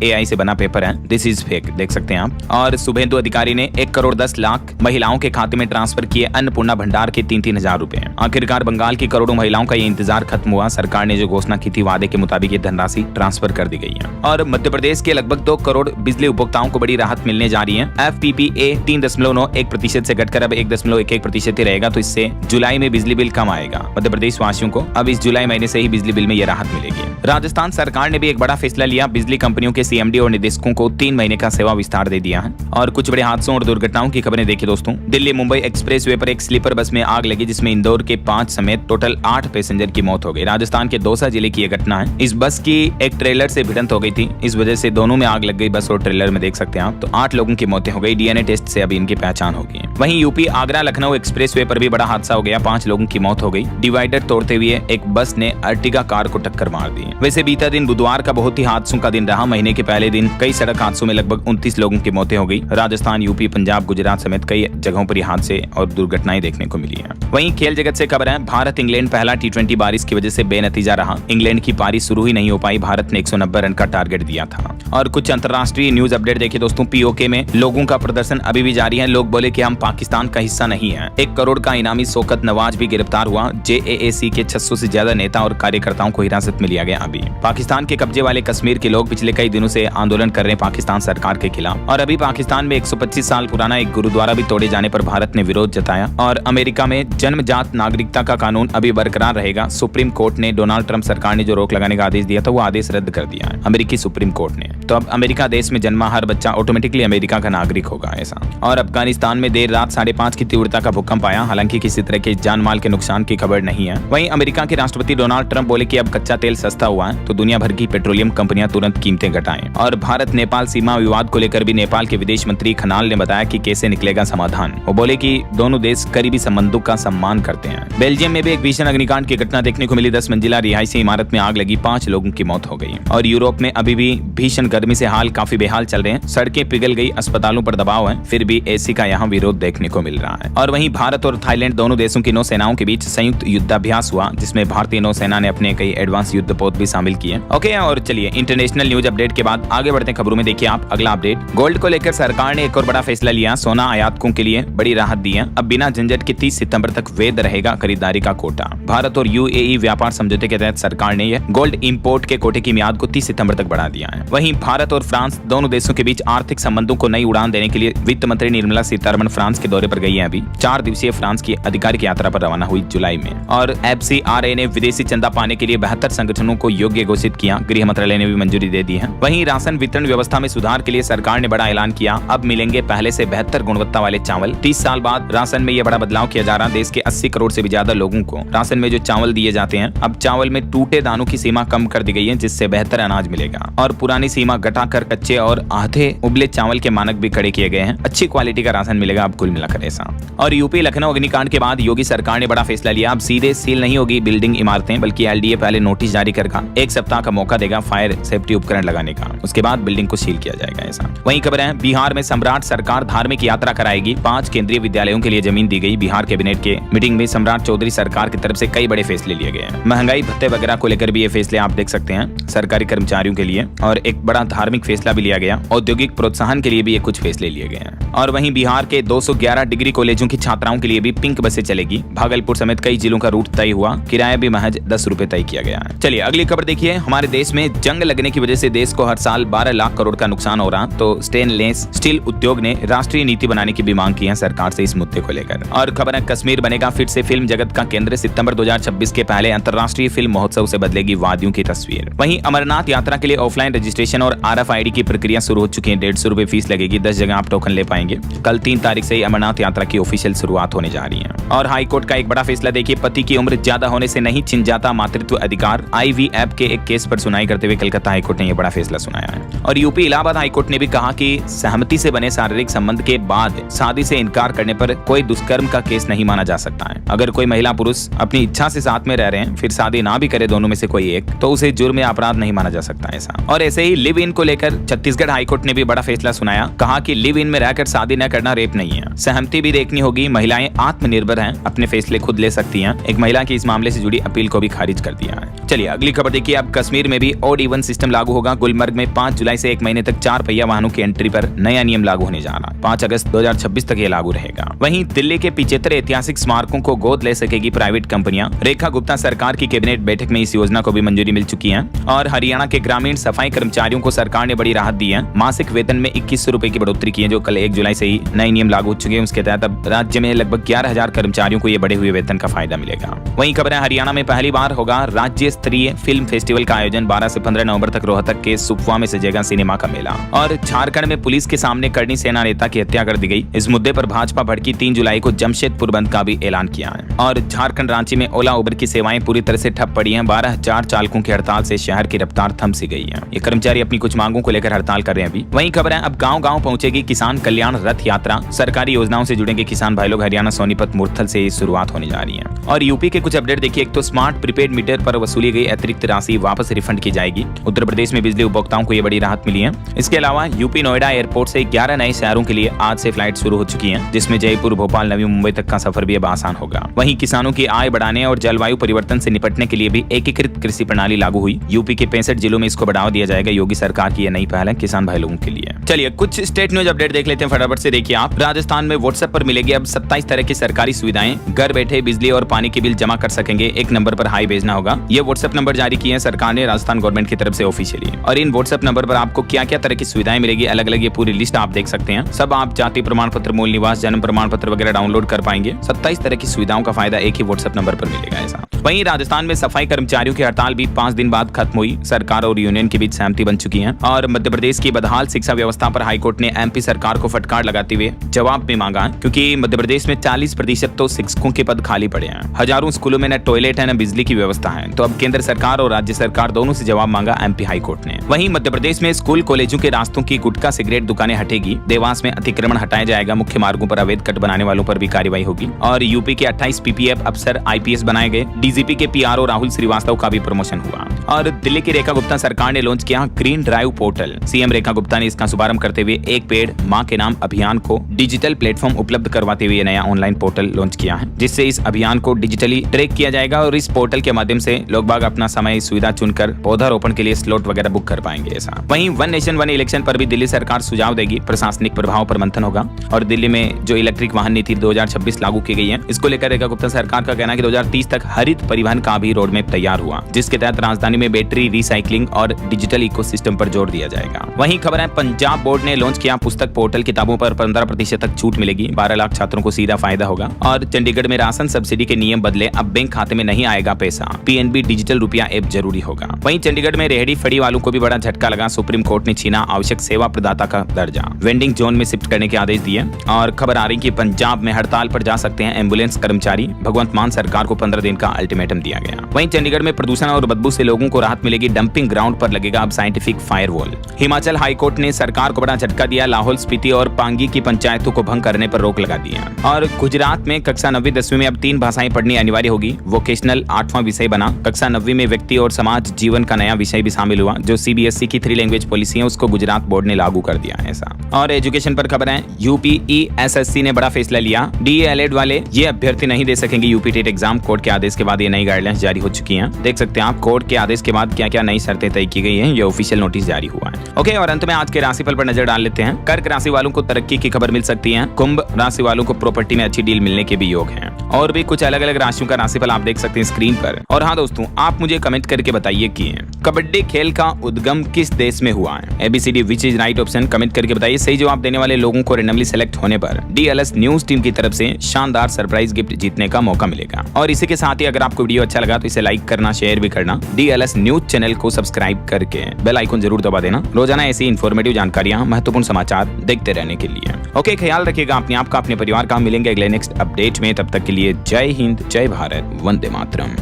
एआई से बना पेपर है, दिस इज फेक, देख सकते हैं आप। और शुभेंदु अधिकारी ने 1 करोड़ 10 लाख महिलाओं के खाते में ट्रांसफर किए अन्नपूर्णा भंडार के 3-3 हजार रुपए। आखिरकार बंगाल की करोड़ों महिलाओं का ये इंतजार खत्म हुआ। सरकार ने जो घोषणा की थी वादे के मुताबिक ये धनराशि ट्रांसफर कर दी गई है। और मध्य प्रदेश के लगभग 2 करोड़ बिजली उपभोक्ताओं को बड़ी राहत मिलने जा रही है। FPPA 3.91% से घटकर अब 1.11% ही रहेगा, तो इससे जुलाई में बिजली बिल कम आएगा। मध्य प्रदेश वासियों को अब इस जुलाई महीने से ही बिजली बिल में यह राहत मिलेगी। राजस्थान सरकार ने भी एक बड़ा फैसला लिया। बिजली कंपनियों के CMD और निदेशकों को 3 महीने का सेवा विस्तार दे दिया है। और कुछ बड़े हादसों और दुर्घटनाओं की खबरें देखिए दोस्तों। दिल्ली मुंबई एक्सप्रेसवे पर एक स्लीपर बस में आग लगी, जिसमें इंदौर के 5 समेत टोटल 8 पैसेंजर की मौत हो गई। राजस्थान के दौसा जिले की यह घटना है। इस बस की एक ट्रेलर से भिड़ंत हो गई थी, इस वजह से दोनों में आग लग गई, बस और ट्रेलर में, देख सकते हैं आप। तो 8 लोगों की मौतें हो गई। DNA टेस्ट से अभी इनकी पहचान होगी। वहीं यूपी आगरा लखनऊ एक्सप्रेसवे पर भी बड़ा हादसा हो गया, 5 लोगों की मौत हो गई। डिवाइडर तोड़ते हुए एक बस ने अर्टिगा कार को टक्कर मार दी। वैसे बीता दिन बुधवार का बहुत ही हादसों का दिन रहा। महीने के पहले दिन कई सड़क हादसों में लगभग 29 लोगों की मौतें हो गई। राजस्थान, यूपी, पंजाब, गुजरात समेत कई जगहों पर हादसे और दुर्घटनाएं देखने को मिली है। वहीं खेल जगत से खबर है भारत इंग्लैंड पहला T20 बारिश की वजह से बेनतीजा रहा। इंग्लैंड की पारी शुरू ही नहीं हो पाई। भारत ने 190 रन का टारगेट दिया था। और कुछ अंतर्राष्ट्रीय न्यूज अपडेट देखिए दोस्तों। POK में लोगों का प्रदर्शन अभी भी जारी है। लोग बोले कि हम पाकिस्तान का हिस्सा नहीं है। 1 करोड़ का इनामी शौकत नवाज भी गिरफ्तार हुआ। JAAC के 600 से ज्यादा नेता और कार्यकर्ताओं को हिरासत में लिया गया। अभी पाकिस्तान के कब्जे वाले कश्मीर के लोग पिछले कई दिनों से आंदोलन कर रहे हैं पाकिस्तान सरकार के खिलाफ। और अभी पाकिस्तान में 125 साल पुराना एक गुरुद्वारा भी तोड़े जाने पर भारत ने विरोध जताया। और अमेरिका में जन्मजात नागरिकता का कानून अभी बरकरार रहेगा। सुप्रीम कोर्ट ने डोनाल्ड ट्रंप सरकार ने जो रोक लगाने का आदेश दिया था वो आदेश रद्द कर दिया है अमेरिकी सुप्रीम कोर्ट ने। तो अब अमेरिका देश में जन्मा हर बच्चा ऑटोमेटिकली अमेरिका का नागरिक होगा, ऐसा। और अफगानिस्तान में देर रात 5.5 की तीव्रता का भूकंप आया। हालांकि किसी तरह के जान माल के नुकसान की खबर नहीं है। वहीं अमेरिका के राष्ट्रपति डोनाल्ड ट्रंप बोले कि अब कच्चा तेल सस्ता हुआ है तो दुनिया भर की पेट्रोलियम कंपनियां तुरंत कीमतें घटाएं। और भारत नेपाल सीमा विवाद को लेकर भी नेपाल के विदेश मंत्री खनाल ने बताया कि कैसे निकलेगा समाधान। वो बोले कि दोनों देश करीबी संबंधों का सम्मान करते हैं। बेल्जियम में भी एक भीषण अग्निकांड की घटना देखने को मिली। 10 मंजिला रिहायशी इमारत में आग लगी, 5 लोगों की मौत हो गई। और यूरोप में अभी भी भीषण गर्मी से हाल काफी बेहाल चल रहे हैं। सड़कें पिघल गई, अस्पतालों पर दबाव है, फिर भी AC का यहाँ विरोध देखने को मिल रहा है। और वहीं भारत और थाईलैंड दोनों देशों की नौसेनाओं के बीच संयुक्त युद्धाभ्यास हुआ, जिसमें भारतीय नौसेना ने अपने कई एडवांस युद्धपोत भी शामिल किए। ओके, और चलिए इंटरनेशनल न्यूज अपडेट के बाद आगे बढ़ते हैं खबरों में। देखिए आप अगला अपडेट। गोल्ड को लेकर सरकार ने एक और बड़ा फैसला लिया। सोना आयातकों के लिए बड़ी राहत दी है। अब बिना झंझट के 30 सितंबर तक वैध रहेगा खरीदारी का कोटा। भारत और UAE व्यापार समझौते के तहत सरकार ने यह गोल्ड इंपोर्ट के कोटे की मियाद को 30 सितंबर तक बढ़ा दिया है। वहीं भारत और फ्रांस दोनों देशों के बीच आर्थिक संबंधों को नई उड़ान देने के लिए वित्त मंत्री निर्मला सीतारमण फ्रांस के दौरे पर गई है। अभी 4 दिवसीय फ्रांस की आधिकारिक यात्रा पर रवाना हुई जुलाई में। और FCRA ने विदेशी चंदा पाने के लिए 72 संगठनों को योग्य घोषित किया। गृह मंत्रालय ने भी मंजूरी दे दी है। वहीं राशन वितरण व्यवस्था में सुधार के लिए सरकार ने बड़ा ऐलान किया। अब मिलेंगे पहले से बेहतर गुणवत्ता वाले चावल। 30 साल बाद राशन में यह बड़ा बदलाव किया जा रहा है। देश के 80 करोड़ से भी ज्यादा लोगों को राशन में जो चावल दिए जाते हैं, अब चावल में टूटे दानों की सीमा कम कर दी गई है, जिससे बेहतर अनाज मिलेगा। और पुरानी सीमा घटाकर कच्चे और आधे उबले चावल के मानक भी खड़े किए गए हैं। अच्छी क्वालिटी का राशन मिलेगा अब कुल मिलाकर, ऐसा। और यूपी लखनऊ अग्निकांड के बाद योगी सरकार ने बड़ा फैसला लिया। अब सीधे सील नहीं होगी बिल्डिंग इमारतें, बल्कि LDA पहले नोटिस जारी करेगा, 1 सप्ताह का मौका देगा फायर सेफ्टी उपकरण लगाने का, उसके बाद बिल्डिंग को सील किया जाएगा, ऐसा। वहीं खबर है बिहार में सम्राट सरकार धार्मिक यात्रा कराएगी। 5 केंद्रीय विद्यालयों के लिए जमीन दी गई। बिहार कैबिनेट के मीटिंग में सम्राट चौधरी सरकार की तरफ से कई बड़े फैसले लिए गए हैं। महंगाई भत्ते वगैरह को लेकर भी ये फैसले आप देख सकते हैं सरकारी कर्मचारियों के लिए। और एक बड़ा बड़ा धार्मिक फैसला भी लिया गया। औद्योगिक प्रोत्साहन के लिए भी ये कुछ फैसले लिए गए हैं। और वहीं बिहार के 211 डिग्री कॉलेजों की छात्राओं के लिए भी पिंक बसें चलेगी। भागलपुर समेत कई जिलों का रूट तय हुआ, किराया भी महज 10 रुपए तय किया गया है। चलिए अगली खबर देखिए। हमारे देश में जंग लगने की वजह से देश को हर साल 12 लाख करोड़ का नुकसान हो रहा, तो स्टेनलेस स्टील उद्योग ने राष्ट्रीय नीति बनाने की भी मांग की है सरकार से इस मुद्दे को लेकर। और खबर है कश्मीर बनेगा फिर से फिल्म जगत का केंद्र। सितंबर 2026 के पहले अंतर्राष्ट्रीय फिल्म महोत्सव से बदलेगी वादियों की तस्वीर। वहीं अमरनाथ यात्रा के लिए ऑफलाइन रजिस्ट्रेशन और RFID की प्रक्रिया शुरू हो चुकी है। 150 रुपए फीस लगेगी, 10 जगह आप टोकन ले पाएंगे। कल 3 तारीख से ही अमरनाथ यात्रा की ऑफिशियल शुरुआत होने जा रही है। और हाईकोर्ट का एक बड़ा फैसला देखिए। पति की उम्र ज्यादा होने से नहीं छिन जाता मातृत्व अधिकार। IVF के एक केस पर सुनाई करते हुए कलकत्ता हाईकोर्ट ने यह बड़ा फैसला सुनाया है। और यूपी इलाहाबाद हाईकोर्ट ने भी कहा कि सहमति से बने शारीरिक संबंध के बाद शादी से इनकार करने पर कोई दुष्कर्म का केस नहीं माना जा सकता है। अगर कोई महिला पुरुष अपनी इच्छा से साथ में रह रहे हैं, फिर शादी ना भी करे दोनों में से कोई एक, तो उसे जुर्म या अपराध नहीं माना जा सकता ऐसा। और ऐसे ही लिव इन को लेकर छत्तीसगढ़ हाईकोर्ट ने भी बड़ा फैसला सुनाया। कहा कि लिव इन में रहकर शादी न करना रेप नहीं है, सहमति भी देखनी होगी। महिलाएं आत्मनिर्भर हैं, अपने फैसले खुद ले सकती हैं। एक महिला की इस मामले से जुड़ी अपील को भी खारिज कर दिया है। चलिए अगली खबर देखिए। अब कश्मीर में भी ऑड इवन सिस्टम लागू होगा। गुलमर्ग में 5 जुलाई से 1 महीने तक 4 पहिया वाहनों की एंट्री पर नया नियम लागू होने जा रहा है। 5 अगस्त 2026 तक ये लागू रहेगा। वहीं दिल्ली के 75 ऐतिहासिक स्मारकों को गोद ले सकेगी प्राइवेट कंपनियां। रेखा गुप्ता सरकार की कैबिनेट बैठक में इस योजना को भी मंजूरी मिल चुकी है। और हरियाणा के ग्रामीण सफाई कर्मचारियों को सरकार ने बड़ी राहत दी है। मासिक वेतन में 2100 रुपए की बढ़ोतरी की है, जो कल 1 जुलाई से ही नए नियम लागू हो चुके हैं। उसके तहत अब राज्य में लगभग 11,000 कर्मचारियों को ये बढ़े हुए वेतन का फायदा मिलेगा। वहीं खबर है हरियाणा में पहली बार होगा राज्य स्तरीय फिल्म फेस्टिवल का आयोजन। 12 से 15 नवंबर तक रोहतक के सुपवा में सजेगा सिनेमा का मेला। और झारखंड में पुलिस के सामने करनी सेना नेता की हत्या कर दी गई। इस मुद्दे पर भाजपा भड़की। 3 जुलाई को जमशेदपुर बंद का भी ऐलान किया है। और झारखंड रांची में ओला उबर की सेवाएं पूरी तरह से ठप पड़ी हैं। 12,000 चालकों की हड़ताल से शहर की रफ्तार थम सी गई है। ये कर्मचारी अपनी कुछ मांगों को लेकर हड़ताल कर रहे हैं अभी। वहीं खबर है अब गांव-गांव पहुंचेगी किसान कल्याण रथ यात्रा। सरकारी योजनाओं से जुड़ेंगे किसान भाई लोग। हरियाणा सोनीपत मुरथल से शुरुआत होने जा रही है। और यूपी के कुछ अपडेट देखिए। एक तो स्मार्ट प्रीपेड मीटर पर वसूली गई अतिरिक्त राशि वापस रिफंड की जाएगी। उत्तर प्रदेश में बिजली उपभोक्ताओं को ये बड़ी राहत मिली है। इसके अलावा यूपी नोएडा एयरपोर्ट से 11 नए शहरों के लिए आज से फ्लाइट शुरू हो चुकी हैं, जिसमें जयपुर, भोपाल, नवी मुंबई तक का सफर भी अब आसान होगा। वहीं किसानों की आय बढ़ाने और जलवायु परिवर्तन से निपटने के लिए भी एकीकृत कृषि प्रणाली लागू हुई। यूपी के 65 जिलों में इसको बढ़ावा दिया जाएगा। योगी सरकार की यह नई पहल है किसान भाई लोगों के लिए। चलिए कुछ स्टेट न्यूज अपडेट देख लेते हैं फटाफट से। देखिए आप, राजस्थान में व्हाट्सएप पर मिलेगी अब 27 तरह की सरकारी सुविधाएं। घर बैठे बिजली और पानी के बिल जमा कर सकेंगे। एक नंबर पर हाई भेजना होगा। ये व्हाट्सएप नंबर जारी किए हैं सरकार ने राजस्थान गवर्नमेंट की तरफ से ऑफिशियली। और इन व्हाट्सएप नंबर पर आपको क्या क्या तरह की सुविधाएं मिलेगी, अलग अलग ये पूरी लिस्ट आप देख सकते हैं। सब आप जाति प्रमाण पत्र, मूल निवास, जन्म प्रमाण पत्र वगैरह डाउनलोड कर पाएंगे। 27 तरह की सुविधाओं का फायदा एक ही व्हाट्सएप नंबर पर मिलेगा ऐसा। वहीं राजस्थान में सफाई कर्मचारियों की हड़ताल भी 5 दिन बाद खत्म हुई। सरकार और यूनियन के बीच सहमति बन चुकी है। और मध्य प्रदेश की बदहाल शिक्षा व्यवस्था पर हाईकोर्ट ने MP सरकार को फटकार लगाते हुए जवाब भी मांगा, क्योंकि मध्य प्रदेश में 40% तो शिक्षकों के पद खाली पड़े हैं। हजारों स्कूलों में न टॉयलेट है न बिजली की व्यवस्था है। तो अब केंद्र सरकार और राज्य सरकार दोनों से जवाब मांगा MP हाईकोर्ट ने। वहीं मध्य प्रदेश में स्कूल कॉलेजों के रास्तों की गुटखा सिगरेट दुकानें हटेगी। देवास में अतिक्रमण हटाया जाएगा। मुख्य मार्गों पर अवैध कट बनाने वालों पर भी कार्रवाई होगी। और यूपी के 28 PPF अफसर IPS बनाए गए। DGP के PRO राहुल श्रीवास्तव का भी प्रमोशन हुआ। और दिल्ली की रेखा गुप्ता सरकार ने लॉन्च किया green drive portal. CM Rekha Gupta ने इसका शुभारंभ करते हुए एक पेड़ मां के नाम अभियान को डिजिटल प्लेटफॉर्म उपलब्ध करवाते हुए नया ऑनलाइन पोर्टल लॉन्च किया है, जिससे इस अभियान को डिजिटली ट्रैक किया जाएगा। और इस पोर्टल के माध्यम से लोग बाग अपना समय सुविधा चुनकर पौधारोपण के लिए स्लॉट वगैरह बुक कर पाएंगे ऐसा। वहीं वन नेशन वन इलेक्शन पर भी दिल्ली सरकार सुझाव देगी। प्रशासनिक प्रभाव पर मंथन होगा। और दिल्ली में जो इलेक्ट्रिक वाहन नीति 2026 लागू की गई है, इसको लेकर रेखा गुप्ता सरकार का कहना है कि 2030 तक हरित परिवहन का भी रोड मैप तैयार हुआ, जिसके तहत राजधानी में बैटरी रिसाइकलिंग और डिजिटल इकोसिस्टम पर जोर दिया जाएगा। वहीं खबर है पंजाब बोर्ड ने लॉन्च किया पुस्तक पोर्टल। किताबों पर 15% तक छूट मिलेगी। 12 लाख छात्रों को सीधा फायदा होगा। और चंडीगढ़ में राशन सब्सिडी के नियम बदले, अब बैंक खाते में नहीं आएगा पैसा। PNB डिजिटल रुपया ऐप जरूरी होगा। वहीं चंडीगढ़ में रेहड़ी फड़ी वालों को भी बड़ा झटका लगा। सुप्रीम कोर्ट ने छीना आवश्यक सेवा प्रदाता का दर्जा। वेंडिंग जोन में शिफ्ट करने के आदेश दिए। और खबर आ रही कि पंजाब में हड़ताल पर जा सकते हैं एम्बुलेंस कर्मचारी। भगवंत मान सरकार को 15 दिन का अल्टीमेटम दिया गया। वहीं चंडीगढ़ में प्रदूषण और बदबू से लोगों को राहत मिलेगी। डंपिंग ग्राउंड पर लगेगा अब साइंटिफिक फायरवॉल। हिमाचल हाईकोर्ट ने सरकार को बड़ा झटका दिया। लाहौल स्पीति और पांगी की पंचायतों को भंग करने पर रोक लगा दी है। और गुजरात में कक्षा 9वीं 10वीं में अब 3 भाषाएं पढ़नी अनिवार्य होगी। वोकेशनल 8वां विषय बना। कक्षा 9वीं में व्यक्ति और समाज जीवन का नया विषय भी शामिल हुआ। जो CBSE की 3 लैंग्वेज पॉलिसी है, उसको गुजरात बोर्ड ने लागू कर दिया है ऐसा। और एजुकेशन पर खबर है UPESSC ने बड़ा फैसला लिया। DELED वाले ये अभ्यर्थी नहीं दे सकेंगे UP टेट एग्जाम। कोर्ट के आदेश के बाद ये नई गाइडलाइंस जारी हो चुकी हैं। देख सकते हैं आप कोर्ट के आदेश के बाद क्या क्या नई शर्तें तय की गई हैं। ये ऑफिशियल नोटिस जारी हुआ है। ओके, और अंत में आज के राशिफल पर नजर डाल लेते हैं। कर्क राशि वालों को तरक्की की खबर मिल सकती है। कुंभ राशि वालों को प्रॉपर्टी में अच्छी डील मिलने के भी योग हैं। और भी कुछ अलग अलग राशियों का राशिफल आप देख सकते हैं स्क्रीन पर। और हाँ दोस्तों, आप मुझे कमेंट करके बताइए कि कबड्डी खेल का उद्गम किस देश में हुआ है। ABCD which is right option comment करके बताइए। सही जवाब देने वाले लोगों को रैंडमली सेलेक्ट होने पर DLS न्यूज टीम की तरफ से शानदार सरप्राइज गिफ्ट जीतने का मौका मिलेगा। और इसी के साथ ही अगर आपको वीडियो अच्छा लगा तो इसे लाइक करना, शेयर भी करना। DLS न्यूज चैनल को सब्सक्राइब करके बेल आइकन जरूर दबा देना, रोजाना ऐसी इंफॉर्मेटिव जानकारियां, महत्वपूर्ण समाचार देखते रहने के लिए। ओके, ख्याल रखिएगा अपने आप का, अपने परिवार का। मिलेंगे अगले नेक्स्ट अपडेट में, तब तक के लिए जय हिंद, जय भारत, वंदे मातरम।